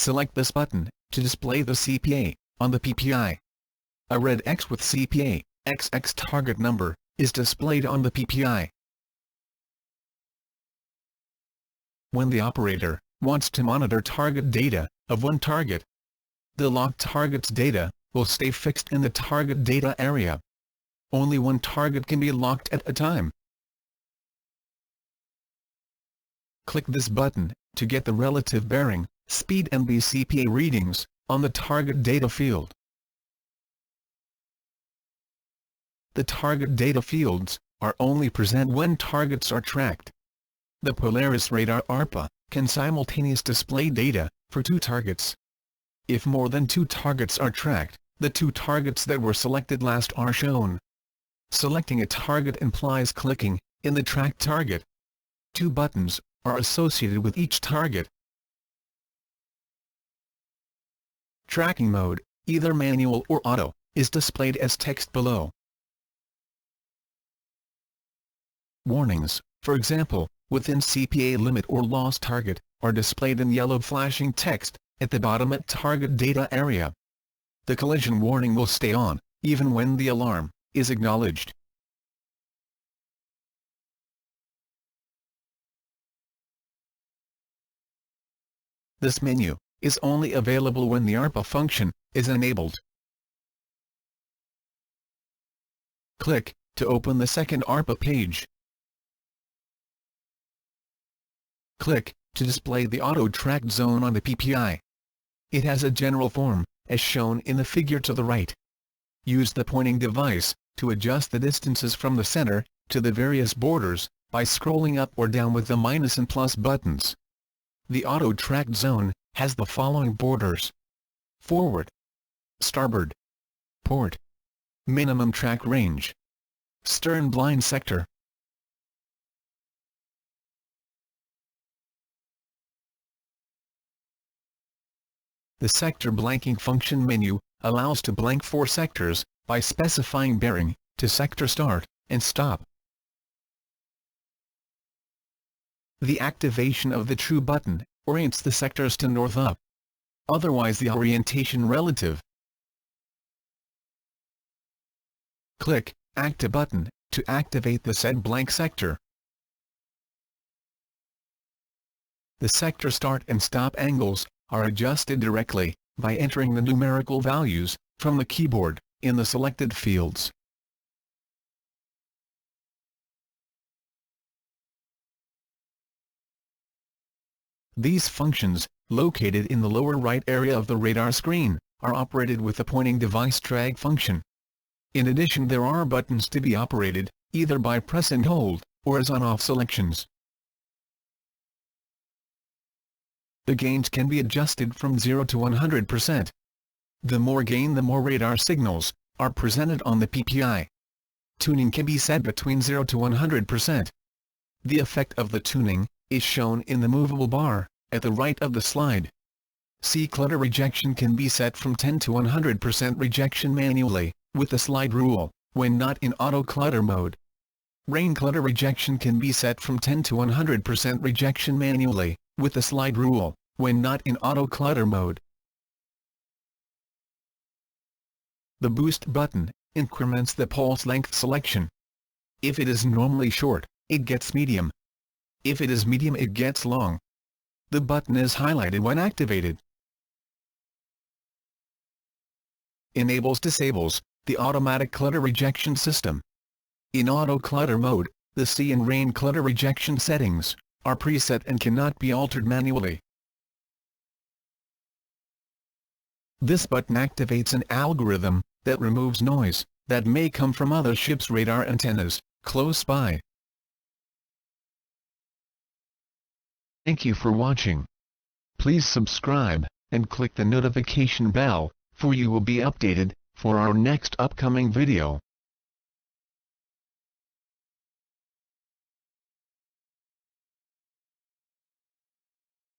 select this button to display the CPA on the PPI. A red X with CPA XX target number is displayed on the PPI. When the operator wants to monitor target data of one target, the locked target's data will stay fixed in the target data area. Only one target can be locked at a time. Click this button to get the relative bearing, speed and BCPA readings on the target data field. The target data fields are only present when targets are tracked. The Polaris radar Arpa can simultaneously display data for 2 targets. If more than 2 targets are tracked, the 2 targets that were selected last are shown. Selecting a target implies clicking in the tracked target. 2 buttons are associated with each target. Tracking mode, either manual or auto, is displayed as text below. Warnings, for example, within CPA limit or lost target, are displayed in yellow flashing text at the bottom at target data area. The collision warning will stay on, even when the alarm is acknowledged. This menu is only available when the Arpa function is enabled. Click to open the second Arpa page. Click to display the auto-tracked zone on the PPI. It has a general form, as shown in the figure to the right. Use the pointing device to adjust the distances from the center to the various borders by scrolling up or down with the minus and plus buttons. The auto-tracked zone has the following borders: forward, starboard, port, minimum track range, stern blind sector. The sector blanking function menu allows to blank 4 sectors by specifying bearing to sector start and stop. The activation of the true button orients the sectors to north up. Otherwise the orientation relative. Click Active button to activate the set blank sector. The sector start and stop angles are adjusted directly by entering the numerical values from the keyboard in the selected fields. These functions, located in the lower right area of the radar screen, are operated with the pointing device drag function. In addition, there are buttons to be operated, either by press and hold, or as on-off selections. The gains can be adjusted from 0 to 100%. The more gain, the more radar signals are presented on the PPI. Tuning can be set between 0 to 100%. The effect of the tuning is shown in the movable bar at the right of the slide. See clutter rejection can be set from 10 to 100% rejection manually, with the slide rule, when not in auto clutter mode. Rain clutter rejection can be set from 10 to 100% rejection manually, with the slide rule, when not in auto clutter mode. The boost button increments the pulse length selection. If it is normally short, it gets medium. If it is medium, it gets long. The button is highlighted when activated. Disables the automatic clutter rejection system. In auto clutter mode, the sea and rain clutter rejection settings are preset and cannot be altered manually. This button activates an algorithm that removes noise that may come from other ships' radar antennas close by. Thank you for watching. Please subscribe and click the notification bell, for you will be updated for our next upcoming video.